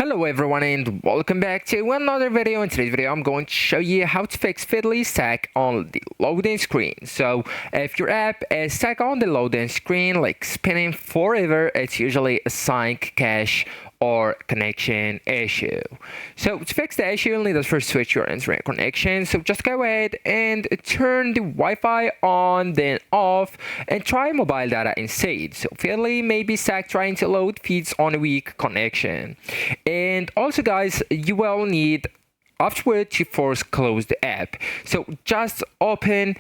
Hello everyone and welcome back to another video. In today's video I'm going to show you how to fix fiddly stack on the loading screen. So if your app is stuck on the loading screen like spinning forever, it's usually a sync, cache or connection issue. So to fix the issue, you'll need to first switch your internet connection. So just go ahead and turn the Wi-Fi on, then off, and try mobile data instead. So fiddly may be stuck trying to load feeds on a weak connection. And also guys, you will need afterward to force close the app. So just open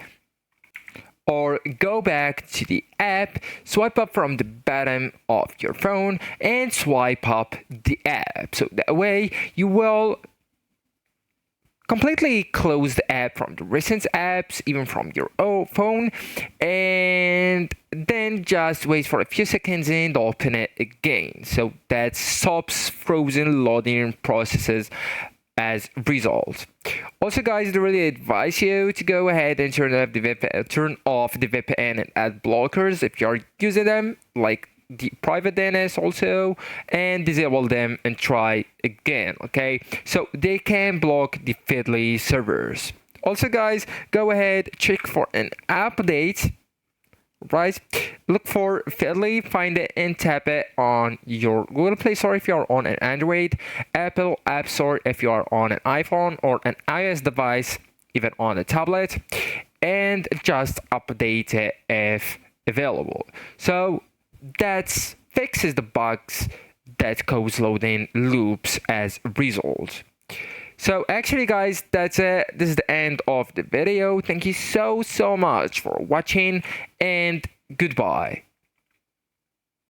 or go back to the app, swipe up from the bottom of your phone and swipe up the app. So that way you will completely close the app from the recent apps, even from your own phone, and then just wait for a few seconds and open it again. So that stops frozen loading processes as a result. Also guys, I really advise you to go ahead and turn off the VPN and ad blockers if you are using them, like the private DNS also, and disable them and try again. Okay, so they can block the fiddly servers. Also guys, go ahead, check for an update. Right, look for fiddly, find it and tap it on your Google Play Store if you are on an Android, Apple App Store if you are on an iPhone or an iOS device, even on a tablet, and just update it if available. So that fixes the bugs that cause loading loops as a result. So actually guys, that's it. This is the end of the video. Thank you so much for watching and goodbye.